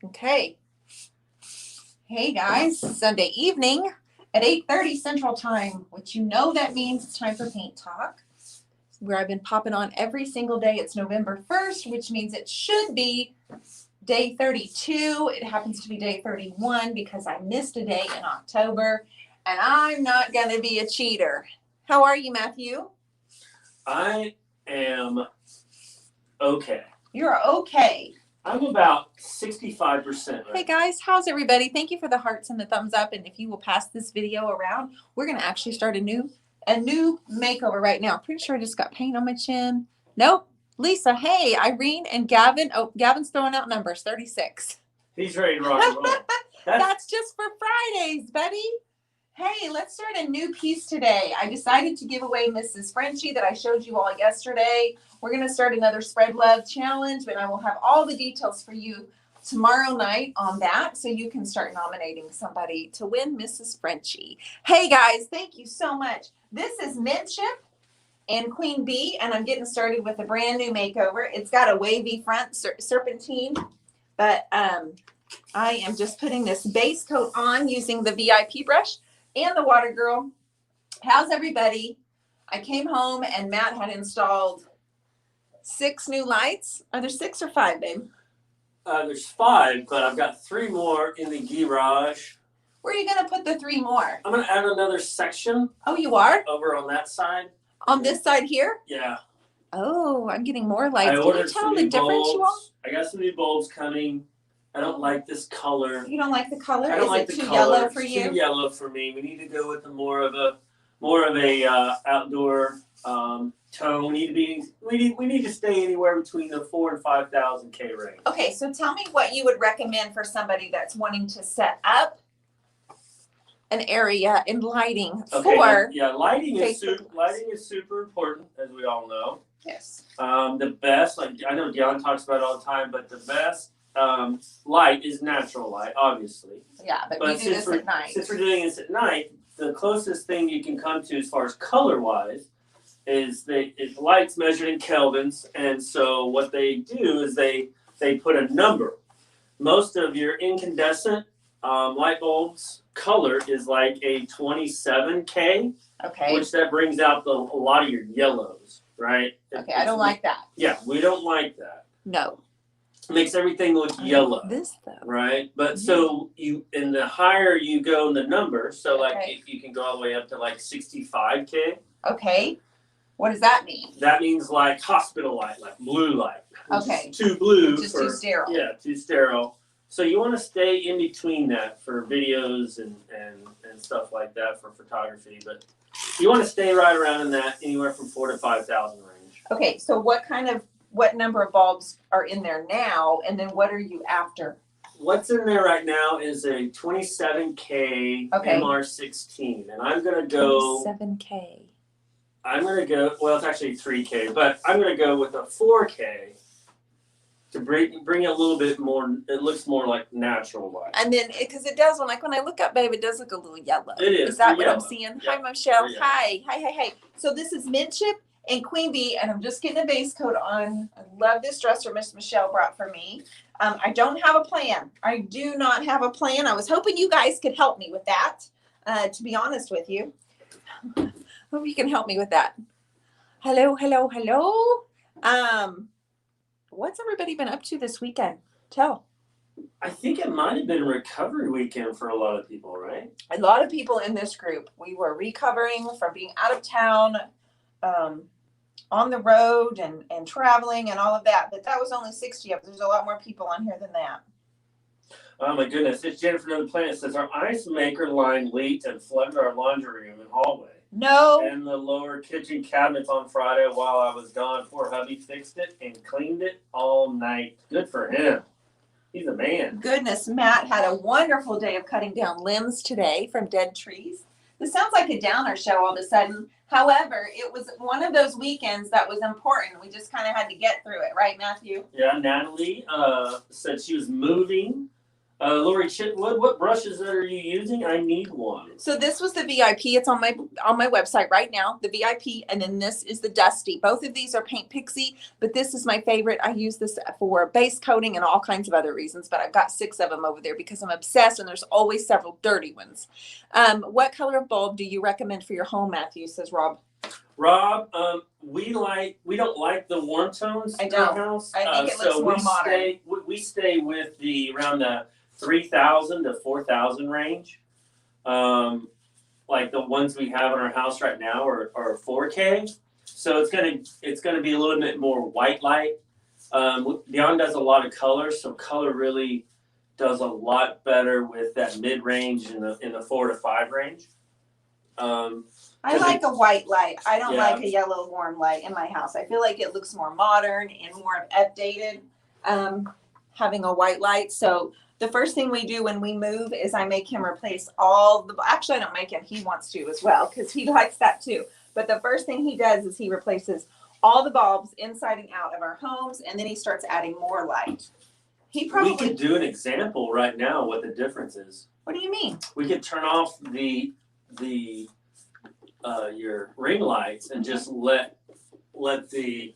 Okay. Hey guys, Sunday evening at 8:30 Central Time, which you know that means it's time for Paint Talk, where I've been popping on every single day. It's November 1st, which means it should be day 32. It happens to be day 31 because I missed a day in October, and I'm not going to be a cheater. How are you, Matthew? I am okay. You're okay. I'm about 65%. Right? Hey guys, how's everybody? Thank you for the hearts and the thumbs up. And if you will pass this video around, we're gonna actually start a new makeover right now. Pretty sure I just got paint on my chin. Nope. Lisa, hey, Irene and Gavin. Oh, Gavin's throwing out numbers, 36. He's ready to rock and roll. That's just for Fridays, buddy. Hey, let's start a new piece today. I decided to give away Mrs. Frenchie that I showed you all yesterday. We're going to start another Spread Love challenge, and I will have all the details for you tomorrow night on that, so you can start nominating somebody to win Mrs. Frenchie. Hey, guys, thank you so much. This is Midship and Queen Bee, and I'm getting started with a brand new makeover. It's got a wavy front, serpentine, but I am just putting this base coat on using the VIP brush and the Water Girl. How's everybody? I came home and Matt had installed 6 new lights. Are there 6 or 5, babe? There's 5, but I've got 3 more in the garage. Where are you going to put the 3 more? I'm going to add another section. Oh, you are? Over on that side. On this side here? Yeah. Oh, I'm getting more lights. I Can you tell the difference, you all? I got some new bulbs coming. I don't like this color. You don't like the color? I don't like the Is it too color. yellow for you? Too yellow for me. We need to go with more of a outdoor tone. We need to stay anywhere between the 4,000 and 5,000 K range. Okay, so tell me what you would recommend for somebody that's wanting to set up an area in lighting for. Yeah, lighting is super important, as we all know. Yes. The best, like I know Dionne talks about it all the time, but the best light is natural light, obviously. Yeah, but we do this at night. Since we're doing this at night, the closest thing you can come to as far as color-wise is light's measured in kelvins, and so what they do is they put a number. Most of your incandescent light bulbs color is like a 27K. Okay. Which that brings out a lot of your yellows, right? Okay, I don't like that. Yeah, we don't like that. No. Makes everything look yellow. This though. Right? But so the higher you go in the number, so like you can go all the way up to like 65K. Okay. What does that mean? That means like hospital light, like blue light. Okay. Too blue. Just too sterile. Yeah, too sterile. So you want to stay in between that for videos and stuff like that for photography, but you want to stay right around in that anywhere from 4,000 to 5,000 range. Okay, so what number of bulbs are in there now, and then what are you after? What's in there right now is a 27K MR16, and I'm gonna go 27K. I'm gonna go. Well, it's actually 3K, but I'm gonna go with a 4K to bring it a little bit more. It looks more like natural light. And then, because it does, when I look up, babe, it does look a little yellow. It is. Is that what I'm seeing? Yep. Hi, Michelle. Hi. So this is Midship and Queen Bee, and I'm just getting a base coat on. I love this dresser Miss Michelle brought for me. I don't have a plan. I do not have a plan. I was hoping you guys could help me with that, to be honest with you. Hope you can help me with that. Hello. What's everybody been up to this weekend? Tell. I think it might have been recovery weekend for a lot of people, right? A lot of people in this group. We were recovering from being out of town, on the road and traveling and all of that. But that was only 60 of us. There's a lot more people on here than that. Oh my goodness. It's Jennifer on the Planet says our ice maker line leaked and flooded our laundry room and hallway. No. And the lower kitchen cabinets on Friday while I was gone. Poor hubby fixed it and cleaned it all night. Good for him. He's a man. Goodness, Matt had a wonderful day of cutting down limbs today from dead trees. This sounds like a downer show all of a sudden. However, it was one of those weekends that was important. We just kind of had to get through it. Right, Matthew? Yeah, Natalie said she was moving Lori Chitwood, what brushes are you using? I need one. So this was the VIP. It's on my website right now, the VIP, and then this is the Dusty. Both of these are Paint Pixie, but this is my favorite. I use this for base coating and all kinds of other reasons, but I've got 6 of them over there because I'm obsessed, and there's always several dirty ones. What color of bulb do you recommend for your home, Matthew, says Rob? Rob, we don't like the warm tones in our house. I think it looks more modern. We stay with around the 3,000 to 4,000 range. Like the ones we have in our house right now are 4K. So it's gonna be a little bit more white light. Dionne does a lot of color, so color really does a lot better with that mid range in the 4 to 5 range. I like a white light. I don't like a yellow warm light in my house. I feel like it looks more modern and more updated having a white light. So the first thing we do when we move is I make him replace actually I don't make him, he wants to as well because he likes that too. But the first thing he does is he replaces all the bulbs inside and out of our homes, and then he starts adding more light. We could do an example right now what the difference is. What do you mean? We could turn off your ring lights and just let the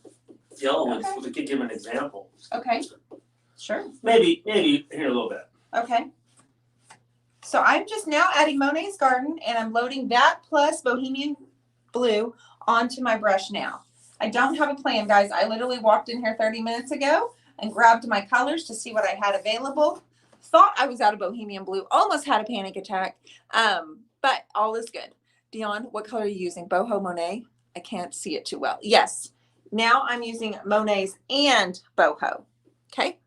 yellow ones. We could give an example. Okay. Sure. Maybe here a little bit. Okay. So I'm just now adding Monet's Garden, and I'm loading that plus Bohemian Blue onto my brush now. I don't have a plan, guys. I literally walked in here 30 minutes ago and grabbed my colors to see what I had available. Thought I was out of Bohemian Blue. Almost had a panic attack. But all is good. Dionne, what color are you using? Boho Monet? I can't see it too well. Yes. Now I'm using Monet's and Boho. Okay.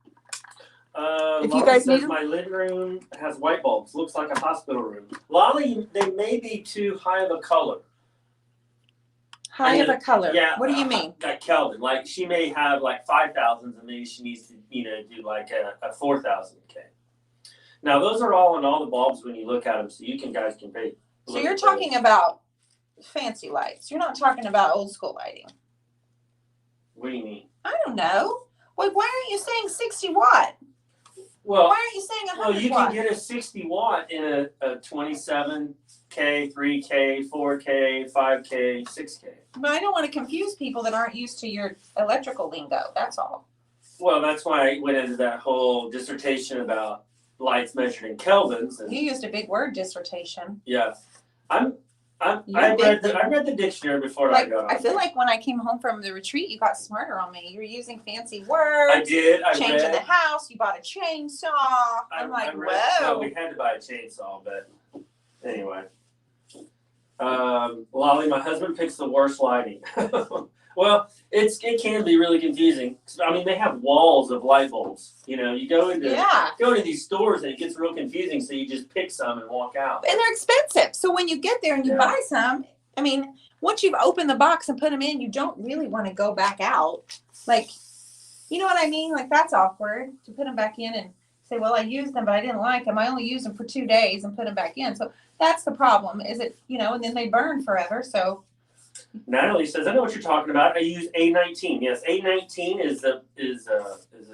If you guys need my living room has white bulbs. Looks like a hospital room. Lolly, they may be too high of a color. High of a color? Yeah. What do you mean? Like Kelvin. Like she may have like 5,000s and maybe she needs to, do like a 4,000 K. Now those are all in all the bulbs when you look at them, so guys can pay. So you're talking about fancy lights. You're not talking about old school lighting. What do you mean? I don't know. Why aren't you saying 60 watt? Well, why aren't you saying 100 watt? Well, you watt? can get a 60 watt in a 27K, 3K, 4K, 5K, 6K. But I don't want to confuse people that aren't used to your electrical lingo. That's all. Well, that's why I went into that whole dissertation about lights measured in kelvins. And, you used a big word, dissertation. Yeah. I read the dictionary before I got on. I feel like when I came home from the retreat, you got smarter on me. You were using fancy words. I did. Changing the house. You bought a chainsaw. I'm like, whoa. Well, we had to buy a chainsaw, but anyway. Lolly, my husband picks the worst lighting. Well, it can be really confusing. I mean, they have walls of light bulbs. You go into these stores and it gets real confusing. So you just pick some and walk out. And they're expensive. So when you get there and you buy some, I mean, once you've opened the box and put them in, you don't really want to go back out. Like, you know what I mean? Like that's awkward to put them back in and say, well, I used them, but I didn't like them. I only used them for 2 days and put them back in. So that's the problem. Is it, and then they burn forever. So. Natalie says, I know what you're talking about. I use A19. Yes, A19 is a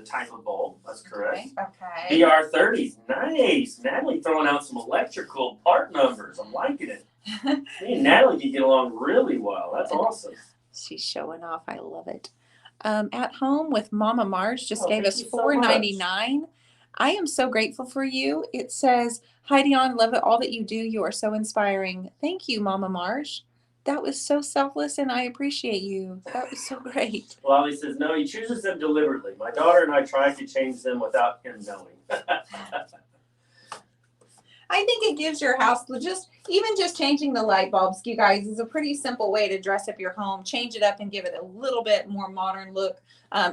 type of bulb. That's correct. Okay. BR30. Nice. Natalie throwing out some electrical part numbers. I'm liking it. Me and Natalie can get along really well. That's awesome. She's showing off. I love it. At Home with Mama Marge just gave us $4.99. I am so grateful for you. It says, hi, Dionne. Love it. All that you do. You are so inspiring. Thank you, Mama Marge. That was so selfless, and I appreciate you. That was so great. Lolly says, no, he chooses them deliberately. My daughter and I tried to change them without him knowing. I think it gives your house, even just changing the light bulbs, you guys, is a pretty simple way to dress up your home, change it up and give it a little bit more modern look,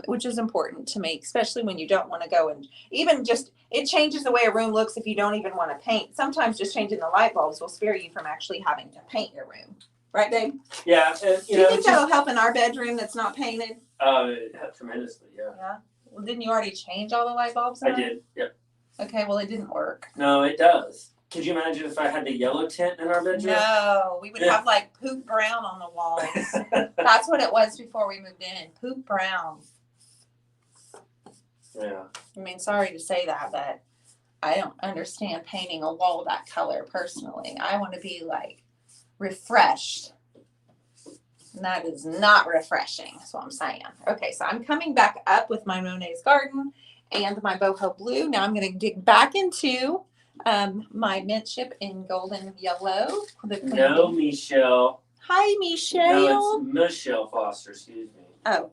which is important to me, especially when you don't want to go and even just, it changes the way a room looks if you don't even want to paint. Sometimes just changing the light bulbs will spare you from actually having to paint your room. Right, babe? Yeah. Do you think that'll help in our bedroom that's not painted? It helped tremendously, yeah. Yeah? Well, didn't you already change all the light bulbs? I did, yep. Okay, well, it didn't work. No, it does. Could you imagine if I had the yellow tint in our bedroom? No, we would have like poop brown on the walls. That's what it was before we moved in. Poop brown. Yeah. I mean, sorry to say that, but I don't understand painting a wall that color personally. I want to be like refreshed. And that is not refreshing. That's what I'm saying. Okay, so I'm coming back up with my Monet's Garden and my boho blue. Now I'm going to dig back into my midship in golden yellow. No, Michelle. Hi, Michelle. No, it's Michelle Foster, excuse me. Oh.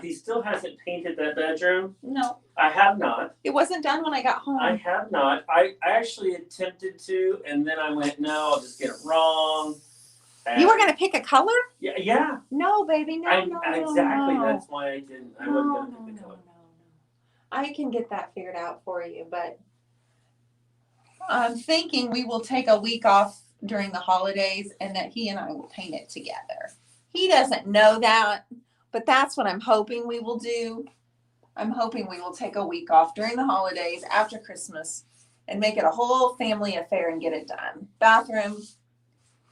He still hasn't painted that bedroom. No. I have not. It wasn't done when I got home. I have not. I actually attempted to, and then I went, no, I'll just get it wrong. And you were going to pick a color? Yeah. No, baby, no, Exactly. no. That's why I didn't. I wasn't going to pick the color. No. I can get that figured out for you, but I'm thinking we will take a week off during the holidays and that he and I will paint it together. He doesn't know that, but that's what I'm hoping we will do. I'm hoping we will take a week off during the holidays after Christmas and make it a whole family affair and get it done. Bathroom,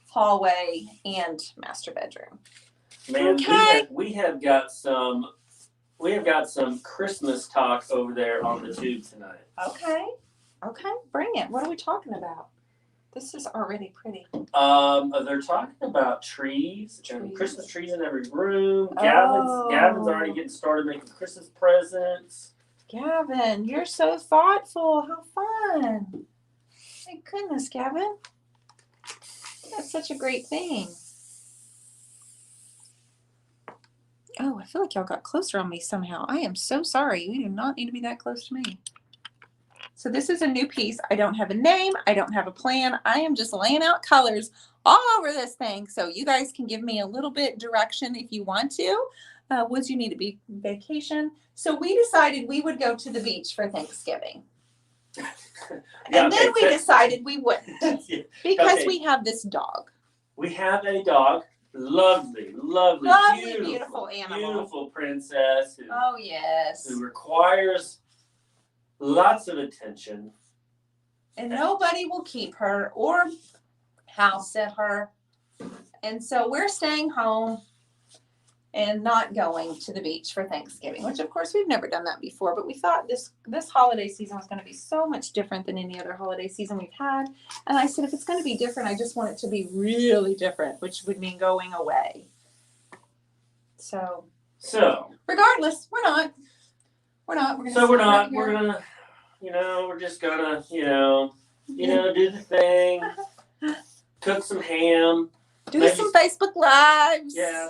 hallway, and master bedroom. Man, okay. we have got some Christmas talk over there on the tube tonight. Okay, bring it. What are we talking about? This is already pretty. They're talking about trees. And Christmas trees in every room. Gavin's already getting started making Christmas presents. Gavin, you're so thoughtful. How fun. Thank goodness, Gavin. That's such a great thing. Oh, I feel like y'all got closer on me somehow. I am so sorry. You do not need to be that close to me. So this is a new piece. I don't have a name. I don't have a plan. I am just laying out colors all over this thing. So you guys can give me a little bit direction if you want to. Would you need to be vacation? So we decided we would go to the beach for Thanksgiving. And then we decided we wouldn't because we have this dog. We have a dog. Lovely, beautiful animal. Beautiful princess. Who Who requires lots of attention. And nobody will keep her or house sit her. And so we're staying home and not going to the beach for Thanksgiving, which of course we've never done that before, but we thought this holiday season was going to be so much different than any other holiday season we've had. And I said, if it's going to be different, I just want it to be really different, which would mean going away. So regardless, we're not. We're just gonna, do the thing, cook some ham. Do some Facebook Lives. Yeah,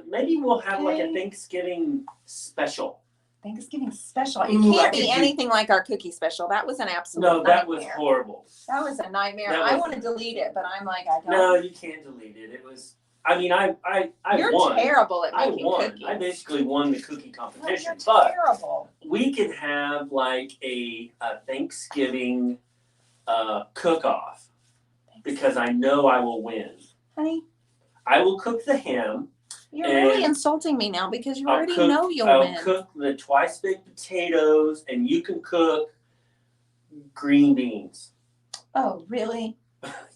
maybe we'll have like a Thanksgiving special. Thanksgiving special. It can't be anything like our cookie special. That was an absolute nightmare. That was horrible. That was a nightmare. I want to delete it, but I'm like, I don't. No, you can't delete it. It was, I You're won. Terrible at making cookies. I basically won the cookie competition. No, you're terrible. We could have like a Thanksgiving cook-off because I know I will win. Honey, I will cook the ham. You're really insulting me now because you already know you'll win. I'll cook the twice baked potatoes, and you can cook green beans. Oh, really?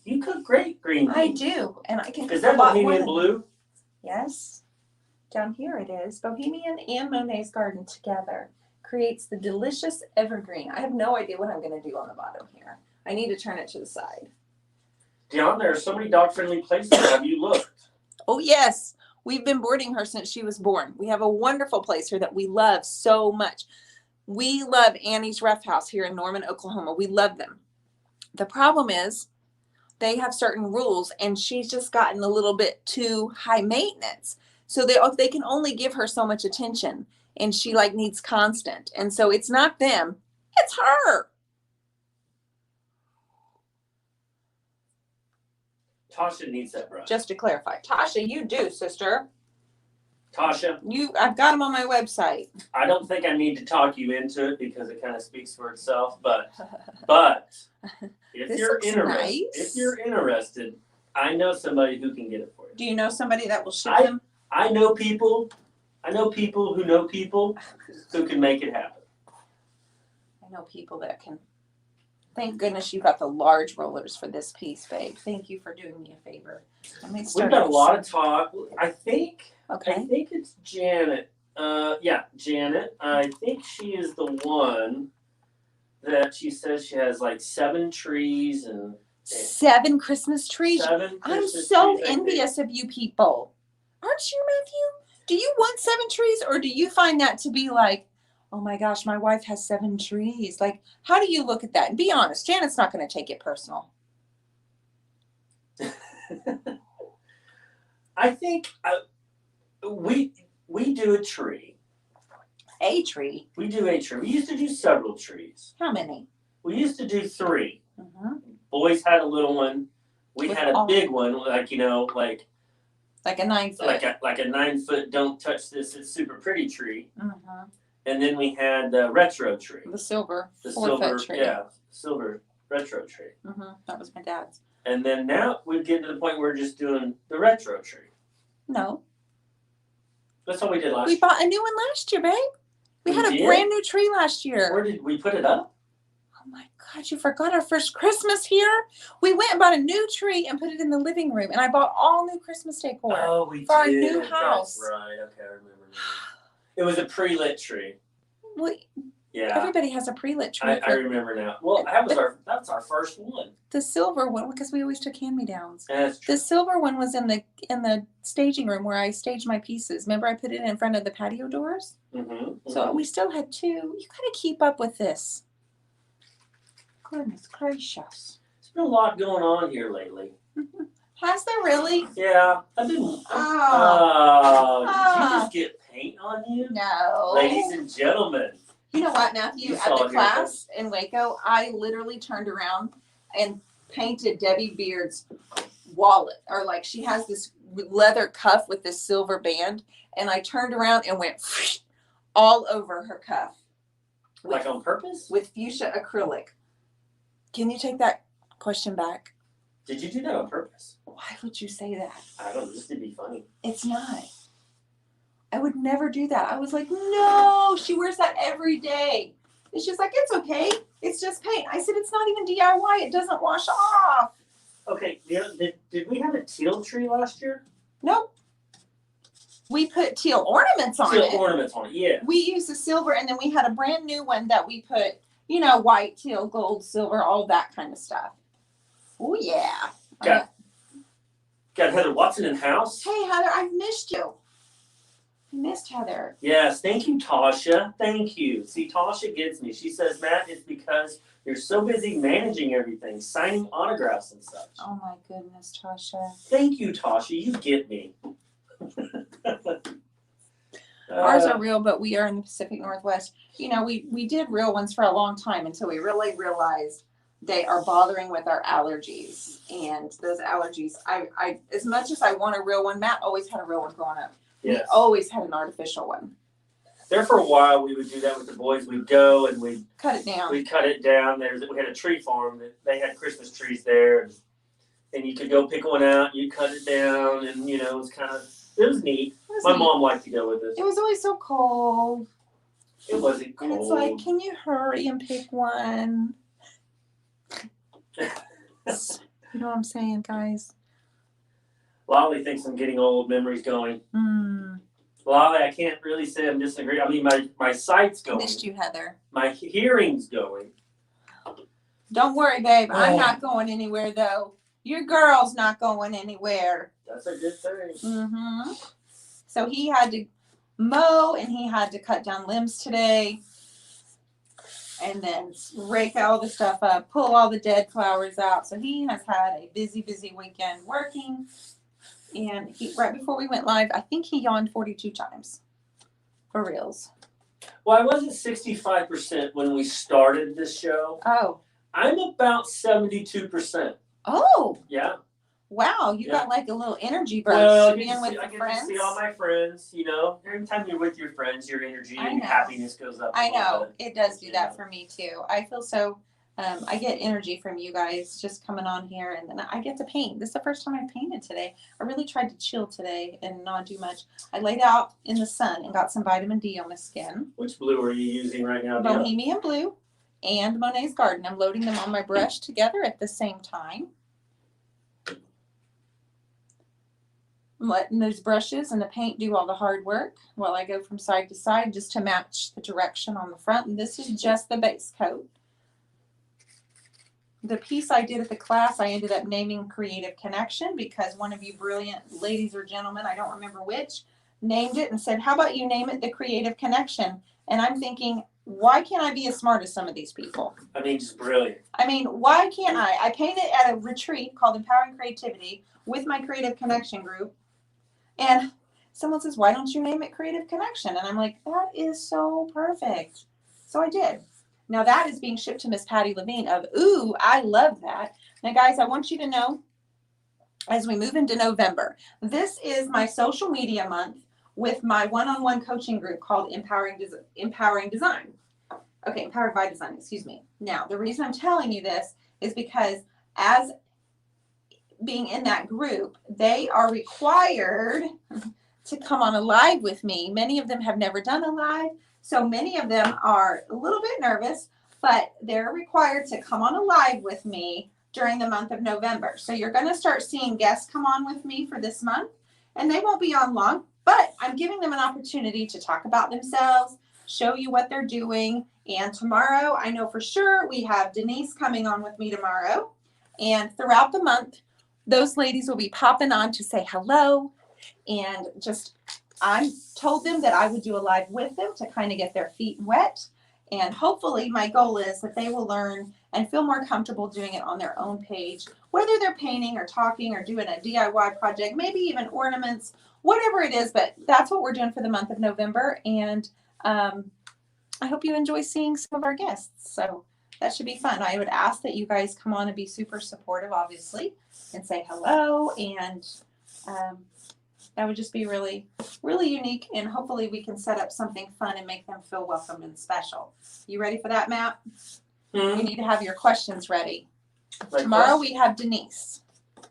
You cook great green beans. I do, and I can cook Is that a lot Bohemian more Blue? Yes. Down here it is. Bohemian and Monet's Garden together creates the delicious evergreen. I have no idea what I'm going to do on the bottom here. I need to turn it to the side. Dionne, there are so many dog-friendly places. Have you looked? Oh, yes. We've been boarding her since she was born. We have a wonderful place here that we love so much. We love Annie's Rough House here in Norman, Oklahoma. We love them. The problem is they have certain rules, and she's just gotten a little bit too high maintenance. So they can only give her so much attention, and she like needs constant. And so it's not them, it's her. Tasha needs that brush. Just to clarify, Tasha, you do, sister. Tasha, I've got them on my website. I don't think I need to talk you into it because it kind of speaks for itself. But if you're interested, I know somebody who can get it for you. Do you know somebody that will ship them? I know people. I know people who know people who can make it happen. I know people that can. Thank goodness you got the large rollers for this piece, babe. Thank you for doing me a favor. We've got a lot of talk. I think it's Janet. Janet. I think she is the one that she says she has like 7 trees and 7 Christmas trees. 7 I'm Christmas so trees, I think. envious of you people. Aren't you, Matthew? Do you want 7 trees, or do you find that to be like, oh my gosh, my wife has 7 trees? Like, how do you look at that? And be honest, Janet's not going to take it personal. I think we do a tree. A tree? We do a tree. We used to do several trees. How many? We used to do 3. Mm-hmm. Boys had a little one. We had a big one, like, like a 9 foot. Like a 9 foot, don't touch this, it's super pretty tree. Mm-hmm. And then we had the retro tree. The silver. The 4 silver foot tree. Yeah, silver retro tree. Mm-hmm. That was my dad's. And then now we're getting to the point where we're just doing the retro tree. No. That's what we did last We year. bought a new one last year, babe. We had a brand new tree last year. Where did we put it up? Oh my God, you forgot our first Christmas here? We went and bought a new tree and put it in the living room. And I bought all new Christmas decor for our new house. That's right. Okay, I remember now. It was a pre-lit tree. Well, yeah. Everybody has a pre-lit tree. I remember now. Well, that's our first one. The silver one, because we always took hand-me-downs. That's true. The silver one was in the staging room where I staged my pieces. Remember, I put it in front of the patio doors. Mm-hmm. So we still had 2. You gotta keep up with this. Goodness gracious. There's been a lot going on here lately. Has there really? Yeah, I've been. Did you just get paint on you? No. Ladies and gentlemen. You know what, Matthew? You At saw the it class in Waco, I literally turned around and painted Debbie Beard's wallet. Or like she has this leather cuff with this silver band. And I turned around and went all over her cuff. Like on purpose? With fuchsia acrylic. Can you take that question back? Did you do that on purpose? Why would you say that? I don't know, just to be funny. It's not. I would never do that. I was like, no, she wears that every day. And she's like, it's okay. It's just paint. I said, it's not even DIY. It doesn't wash off. Okay, did we have a teal tree last year? Nope. We put teal ornaments on it. Teal ornaments on it, yeah. We used the silver, and then we had a brand new one that we put, white, teal, gold, silver, all that kind of stuff. Oh, yeah. Got Heather Watson in house. Hey, Heather, I've missed you. I missed Heather. Yes, thank you, Tasha. Thank you. See, Tasha gets me. She says, Matt, it's because you're so busy managing everything, signing autographs and such. Oh, my goodness, Tasha. Thank you, Tasha. You get me. Ours are real, but we are in the Pacific Northwest. We did real ones for a long time until we really realized they are bothering with our allergies. And those allergies, I as much as I want a real one, Matt always had a real one growing up. Yes. We always had an artificial one. There for a while, we would do that with the boys. We'd go and we'd cut it down. We cut it down. We had a tree farm that they had Christmas trees there, and you could go pick one out. You cut it down, and it was neat. My mom liked to go with us. It was always so cold. It wasn't cold. And it's like, can you hurry and pick one? You know what I'm saying, guys? Lolly thinks I'm getting old. Memories going. Lolly, I can't really say I'm disagreeing. I mean, my sight's going. Missed you, Heather. My hearing's going. Don't worry, babe. I'm not going anywhere, though. Your girl's not going anywhere. That's a good thing. Mm-hmm. So he had to mow and he had to cut down limbs today. And then rake all the stuff up, pull all the dead flowers out. So he has had a busy, busy weekend working. And right before we went live, I think he yawned 42 times. For reals. Well, I wasn't 65% when we started this show. Oh. I'm about 72%. Oh. Yeah. Wow, you got like a little energy burst being with your friends. I get to see all my friends, Every time you're with your friends, your energy and happiness goes up. I know. It does do that for me too. I feel so, I get energy from you guys just coming on here, and then I get to paint. This is the first time I painted today. I really tried to chill today and not do much. I laid out in the sun and got some vitamin D on my skin. Which blue are you using right now? Bohemian blue and Monet's Garden. I'm loading them on my brush together at the same time. I'm letting those brushes and the paint do all the hard work while I go from side to side just to match the direction on the front. And this is just the base coat. the piece I did at the class, I ended up naming Creative Connection because one of you brilliant ladies or gentlemen, I don't remember which, named it and said, how about you name it the Creative Connection? And I'm thinking, why can't I be as smart as some of these people? I mean, just brilliant. I mean, why can't I? I painted at a retreat called Empowering Creativity with my Creative Connection group. And someone says, why don't you name it Creative Connection? And I'm like, that is so perfect. So I did. Now that is being shipped to Miss Patty Levine of, ooh, I love that. Now guys, I want you to know, as we move into November, this is my social media month with my one-on-one coaching group called Empowering Design. Okay, Empowered by Design, excuse me. Now, the reason I'm telling you this is because as being in that group, they are required to come on a live with me. Many of them have never done a live, so many of them are a little bit nervous, but they're required to come on a live with me during the month of November. So you're going to start seeing guests come on with me for this month, and they won't be on long, but I'm giving them an opportunity to talk about themselves, show you what they're doing. And tomorrow, I know for sure we have Denise coming on with me tomorrow. And throughout the month, those ladies will be popping on to say hello. And just, I told them that I would do a live with them to kind of get their feet wet. And hopefully my goal is that they will learn and feel more comfortable doing it on their own page, whether they're painting or talking or doing a DIY project, maybe even ornaments, whatever it is. But that's what we're doing for the month of November. And I hope you enjoy seeing some of our guests. So that should be fun. I would ask that you guys come on and be super supportive, obviously, and say hello. And that would just be really, really unique. And hopefully we can set up something fun and make them feel welcome and special. You ready for that, Matt? You need to have your questions ready. My Tomorrow question. we have Denise.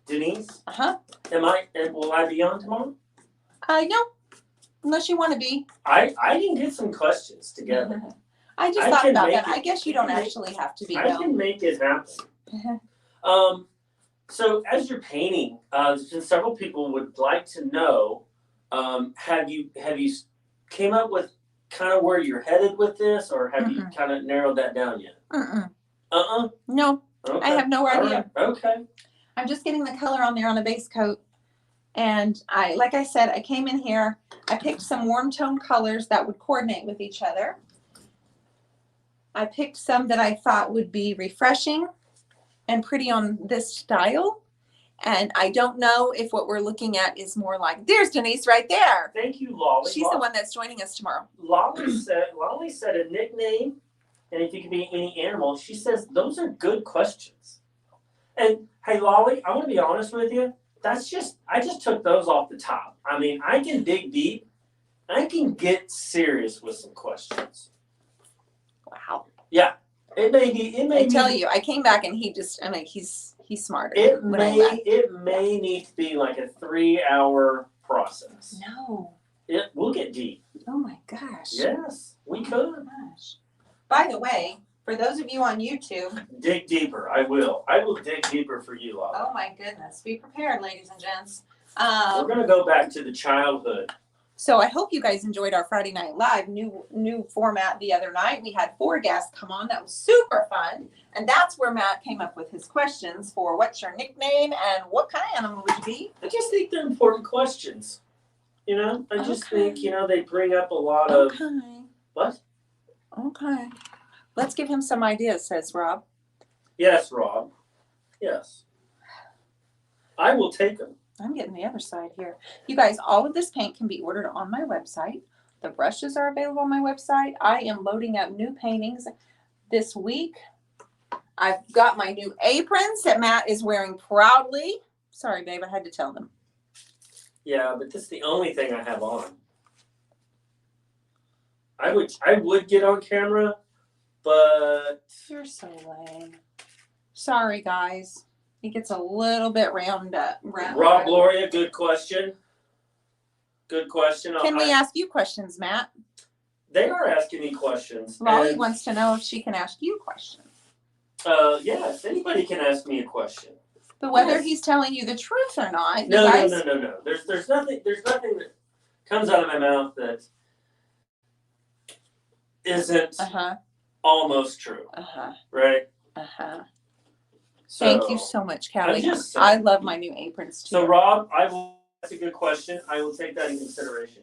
Denise? Uh-huh. Will I be on tomorrow? No, unless you want to be. I can get some questions together. I just I thought can about make that. it. I guess you don't actually have to be. I can make it happen. So as you're painting, several people would like to know, have you came up with kind of where you're headed with this, or have you kind of narrowed that down yet? No, Okay. I have no idea. Right. Okay. I'm just getting the color on there on the base coat. And like I said, I came in here, I picked some warm tone colors that would coordinate with each other. I picked some that I thought would be refreshing and pretty on this style. And I don't know if what we're looking at is more like, there's Denise right there. Thank you, Lolly. She's the one that's joining us tomorrow. Lolly said a nickname, and if you could be any animal. She says those are good questions. And hey, Lolly, I want to be honest with you. I just took those off the top. I mean, I can dig deep. I can get serious with some questions. Wow. Yeah. It may I tell you, I came back and he's smarter. It may need to be like a 3-hour process. No. We'll get deep. Oh my gosh. Yes, we could. Oh my gosh. By the way, for those of you on YouTube, dig deeper. I will dig deeper for you, Lolly. Oh my goodness. Be prepared, ladies and gents. We're gonna go back to the childhood. So I hope you guys enjoyed our Friday Night Live new format the other night. We had 4 guests come on. That was super fun. And that's where Matt came up with his questions for what's your nickname and what kind of animal would you be? I just think they're important questions. You know, I just think, they bring up a lot of what? Okay. Let's give him some ideas, says Rob. Yes, Rob. Yes. I will take them. I'm getting the other side here. You guys, all of this paint can be ordered on my website. The brushes are available on my website. I am loading up new paintings this week. I've got my new aprons that Matt is wearing proudly. Sorry, babe, I had to tell them. Yeah, but this is the only thing I have on. I would get on camera, but You're so lame. Sorry, guys. He gets a little bit round up. Rob, Gloria, good question. Good question. Can we ask you questions, Matt? They are asking me questions. Lolly wants to know if she can ask you questions. Yes, anybody can ask me a question. But whether he's telling you the truth or not, No. There's nothing that comes out of my mouth that isn't almost true. Right? So, thank you so much, Callie. Just I love my new aprons too. So Rob, that's a good question. I will take that in consideration.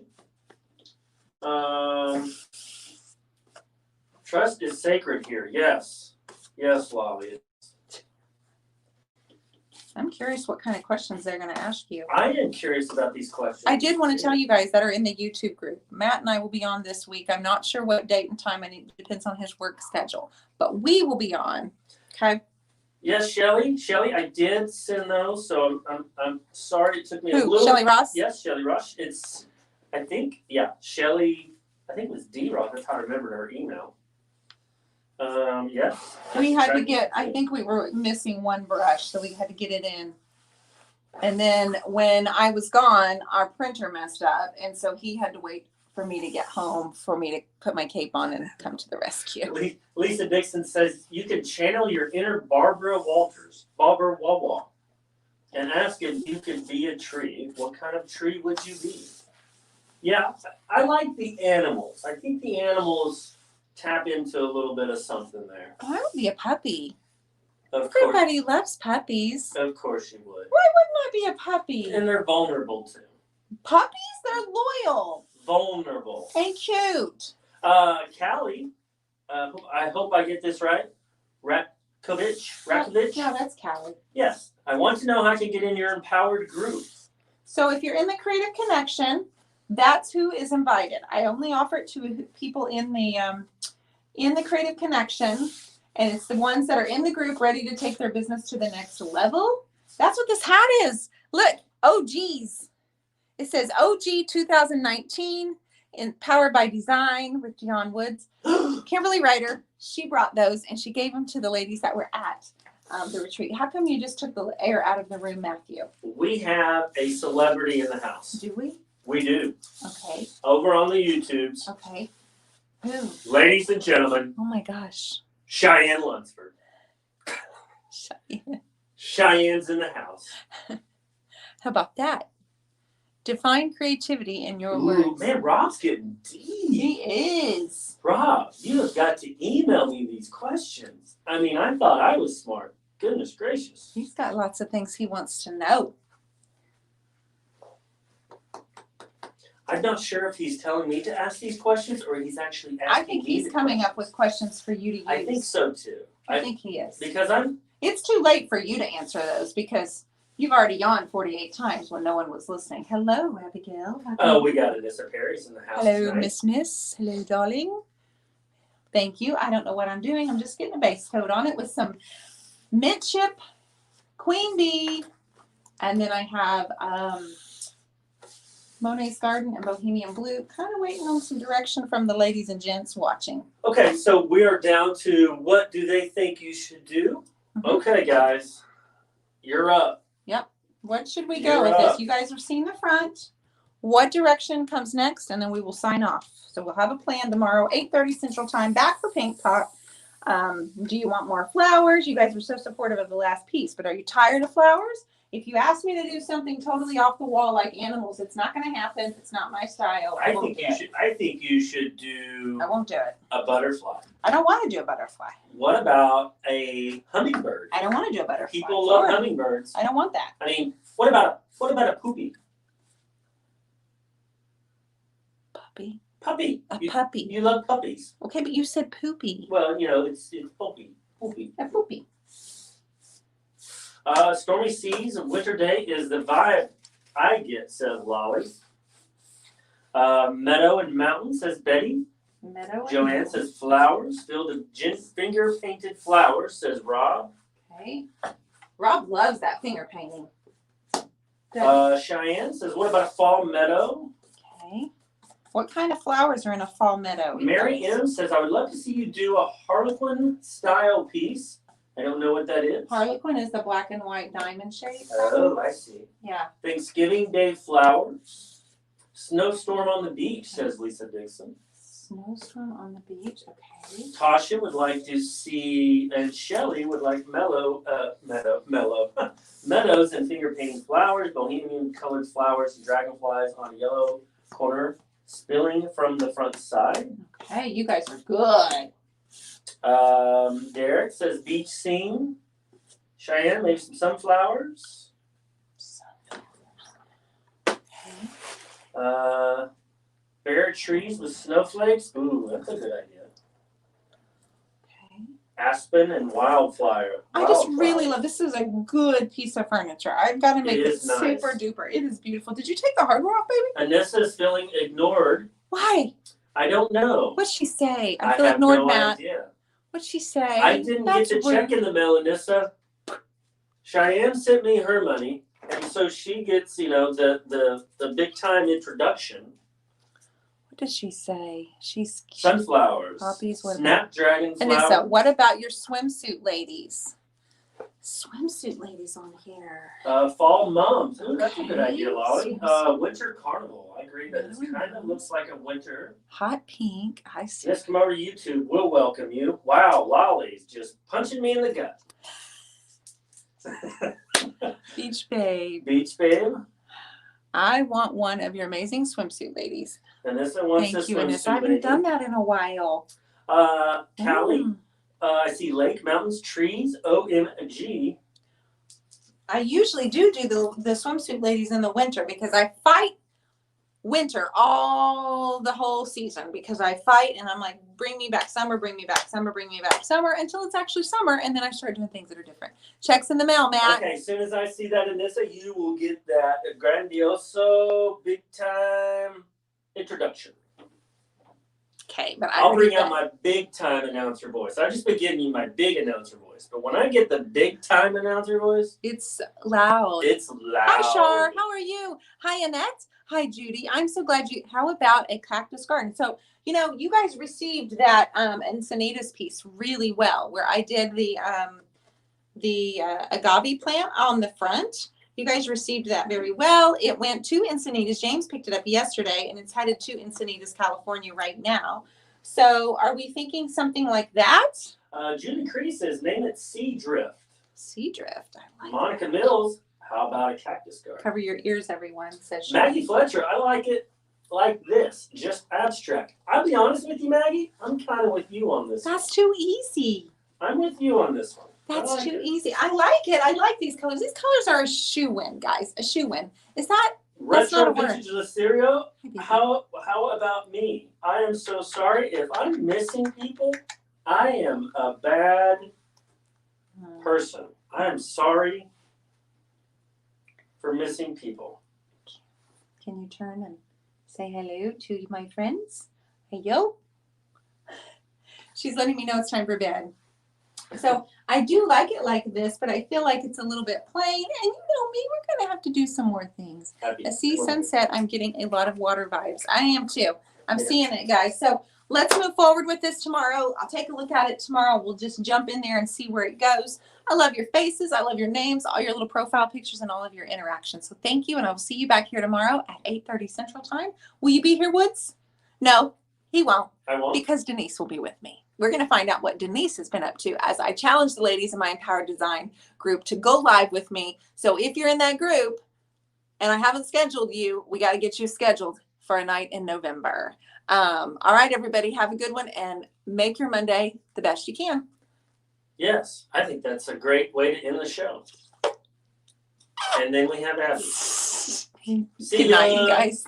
Trust is sacred here. Yes. Yes, Lolly. I'm curious what kind of questions they're going to ask you. I am curious about these questions. I did want to tell you guys that are in the YouTube group. Matt and I will be on this week. I'm not sure what date and time. It depends on his work schedule. But we will be on. Okay. Yes, Shelly. Shelly, I did send those, so I'm sorry it took me a little. Shelly Ross? Yes, Shelly Ross. It's, I think, yeah, Shelly. I think it was D Ross. That's how I remembered her email. Yes. We had to get. I think we were missing one brush, so we had to get it in. And then when I was gone, our printer messed up, and so he had to wait for me to get home for me to put my cape on and come to the rescue. Lisa Dixon says you can channel your inner Barbara Wawa, and ask if you could be a tree. What kind of tree would you be? Yeah, I like the animals. I think the animals tap into a little bit of something there. I would be a puppy. Everybody loves puppies. Of course you would. Why wouldn't I be a puppy? And they're vulnerable too. Puppies? They're loyal. Vulnerable. And cute. Callie, I hope I get this right. Rakovich? No, that's Callie. Yes. I want to know how I can get in your empowered group. So if you're in the Creative Connection, that's who is invited. I only offer it to people in the Creative Connection, and it's the ones that are in the group ready to take their business to the next level. That's what this hat is. Look, OGs. It says OG 2019, Powered by Design with Dionne Woods. Kimberly Ryder, she brought those and she gave them to the ladies that were at the retreat. How come you just took the air out of the room, Matthew? We have a celebrity in the house. Do we? We do. Okay. Over on the YouTubes. Okay. Who? Ladies and gentlemen. Oh my gosh. Cheyenne Lunsford. Cheyenne. Cheyenne's in the house. How about that? Define creativity in your Ooh, words. Man, Rob's getting deep. He is. Rob, you have got to email me these questions. I mean, I thought I was smart. Goodness gracious. He's got lots of things he wants to know. I'm not sure if he's telling me to ask these questions or he's actually asking me. I think he's coming up with questions for you to use. I think so too. I think he is. Because It's too late for you to answer those because you've already yawned 48 times when no one was listening. Hello, Abigail. Oh, we got Anissa Perry's in the house. Hello, tonight. Miss. Hello, darling. Thank you. I don't know what I'm doing. I'm just getting a base coat on it with some mint chip, queen bee, and then I have Monet's Garden and Bohemian Blue. Kind of waiting on some direction from the ladies and gents watching. Okay, so we are down to what do they think you should do? Mm-hmm. Okay, guys, you're up. Yep. What should we go with this? You guys have seen the front. What direction comes next? And then we will sign off. So we'll have a plan tomorrow, 8:30 Central Time, back for Pink Talk. Do you want more flowers? You guys were so supportive of the last piece, but are you tired of flowers? If you ask me to do something totally off the wall like animals, it's not going to happen. It's not my style. I think you should do. I won't do it. A butterfly. I don't want to do a butterfly. What about a hummingbird? I don't want to do a butterfly. People love hummingbirds. I don't want that. I mean, what about a poopy? Puppy. Puppy. Puppy. You love puppies. Okay, but you said poopy. Well, you know, it's poopy. Poopy. A poopy. Stormy seas and winter day is the vibe I get, says Lolly. Meadow and mountain, says Betty. Meadow. Joanne says flowers, filled with finger painted flowers, says Rob. Okay. Rob loves that finger painting. Cheyenne says, what about a fall meadow? Okay. What kind of flowers are in a fall meadow? Mary M says, I would love to see you do a Harlequin style piece. I don't know what that is. Harlequin is the black and white diamond shape. Oh, I see. Yeah. Thanksgiving Day flowers. Snowstorm on the beach, says Lisa Dixon. Snowstorm on the beach. Okay. Tasha would like to see, and Shelly would like meadows and finger painting flowers, bohemian colored flowers, and dragonflies on a yellow corner spilling from the front side. Okay, you guys are good. Derek says beach scene. Cheyenne, maybe some sunflowers. Bare trees with snowflakes. Ooh, that's a good idea. Okay. Aspen and wildflower. I just really love this. Is a good piece of furniture. I've got to make it super nice. duper. It is beautiful. Did you take the hardware off, baby? Anissa's feeling ignored. Why? I don't know. What'd she say? I feel have ignored, no Matt. idea. What'd she say? I didn't get the check in the mail, Anissa. Cheyenne sent me her money, and so she gets, the big time introduction. What did she say? Sunflowers. Poppies. Snapdragon and flowers. Anissa, what about your swimsuit ladies? Swimsuit ladies on here. Fall moms. Ooh, that's a good idea, Lolly. Swimsuit. Winter carnival. I agree that it kind of looks like a winter. Hot pink. I see. Just come over to YouTube. We'll welcome you. Wow, Lolly's just punching me in the gut. Beach babe. Beach babe. I want one of your amazing swimsuit ladies. Anissa wants Thank you, swimsuit Anissa. I haven't done that in a while. Callie. I see lake, mountains, trees. OMG. I usually do the swimsuit ladies in the winter because I fight winter the whole season because I fight and I'm like, bring me back summer, bring me back summer, bring me back summer until it's actually summer. And then I start doing things that are different. Checks in the mail, Matt. Okay, as soon as I see that, Anissa, you will get that grandioso, big time introduction. Okay, but I'll bring out my big time announcer voice. I've just been giving you my big announcer voice. But when I get the big time announcer voice, it's loud. It's loud. Hi, Shar. How are you? Hi, Annette. Hi, Judy. I'm so glad how about a cactus garden? So, you guys received that Encinitas piece really well, where I did the agave plant on the front. You guys received that very well. It went to Encinitas. James picked it up yesterday, and it's headed to Encinitas, California right now. So are we thinking something like that? Judy Cree says, name it Sea Drift. Sea Drift. I like Monica that. Mills, how about a cactus garden? Cover your ears, everyone, says she. Maggie Fletcher, I like it like this, just abstract. I'll be honest with you, Maggie. I'm kind of with you on this. That's too easy. I'm with you on this one. That's too easy. I like it. I like these colors. These colors are a shoe-in, guys. A shoe-in. Is that? That's not a word. Retro Vintage Stereo. How about me? I am so sorry if I'm missing people. I am a bad person. I am sorry for missing people. Can you turn and say hello to my friends? Hey, yo. She's letting me know it's time for bed. So I do like it like this, but I feel like it's a little bit plain. And you know me, we're going to have to do some more things. A sea sunset, I'm getting a lot of water vibes. I am too. I'm seeing it, guys. So let's move forward with this tomorrow. I'll take a look at it tomorrow. We'll just jump in there and see where it goes. I love your faces. I love your names, all your little profile pictures, and all of your interactions. So thank you, and I will see you back here tomorrow at 8:30 Central Time. Will you be here, Woods? No, he won't. I won't. Because Denise will be with me. We're going to find out what Denise has been up to as I challenge the ladies in my Empowered Design group to go live with me. So if you're in that group and I haven't scheduled you, we got to get you scheduled for a night in November. All right, everybody, have a good one and make your Monday the best you can. Yes, I think that's a great way to end the show. And then we have Abby. Good night, you guys.